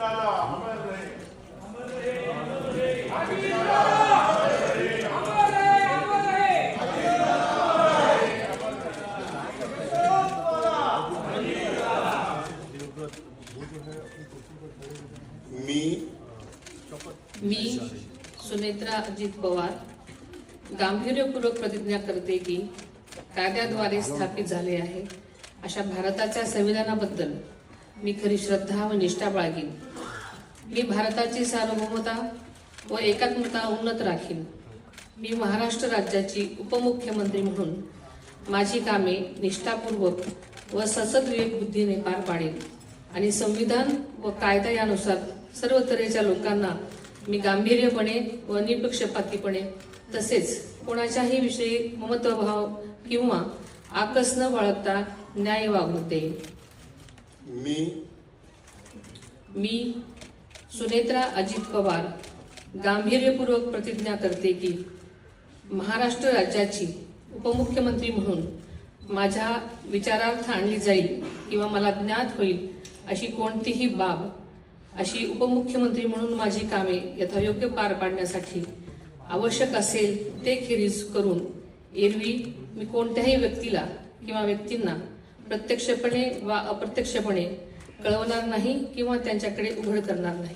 दादा अमर रहे, अमर रहे, अमर रहे, अजीत दादा अमर रहे, अमर रहे, अमर रहे, अजीत दादा अजीत दादा। मी सुनेत्रा अजित पवार गांभीर्यपूर्वक प्रतिज्ञा करते की कायद्याद्वारे स्थापित झाले आहे अशा भारताच्या संविधानाबद्दल मी खरी श्रद्धा व निष्ठा बाळगीन। मी भारताची सार्वभौमता व एकात्मता उन्नत राखीन। मी महाराष्ट्र राज्याची उपमुख्यमंत्री म्हणून माझी कामे निष्ठापूर्वक व ससद्विवेक बुद्धीने पार पाडेन आणि संविधान व कायदा यानुसार सर्व तऱ्हेच्या लोकांना मी गांभीर्यपणे व निपक्षपातीपणे तसेच कोणाच्याही विषयी ममत्वभाव किंवा आकस न बाळगता न्याय वागणूक देईन। मी सुनेत्रा अजित पवार गांभीर्यपूर्वक प्रतिज्ञा करते की महाराष्ट्र राज्याची उपमुख्यमंत्री म्हणून माझ्या विचारार्थ आणली जाईल किंवा मला ज्ञात होईल अशी कोणतीही बाब अशी उपमुख्यमंत्री म्हणून माझी कामे यथायोग्य पार पाडण्यासाठी आवश्यक असेल ते खेरीज करून एरवी मी कोणत्याही व्यक्तीला किंवा व्यक्तींना प्रत्यक्षपणे वा अप्रत्यक्षपणे कळवणार नाही किंवा त्यांच्याकडे उघड करणार नाही।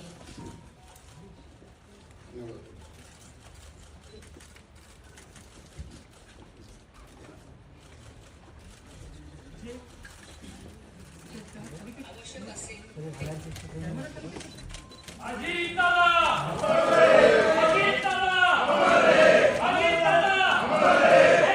अजीत दादा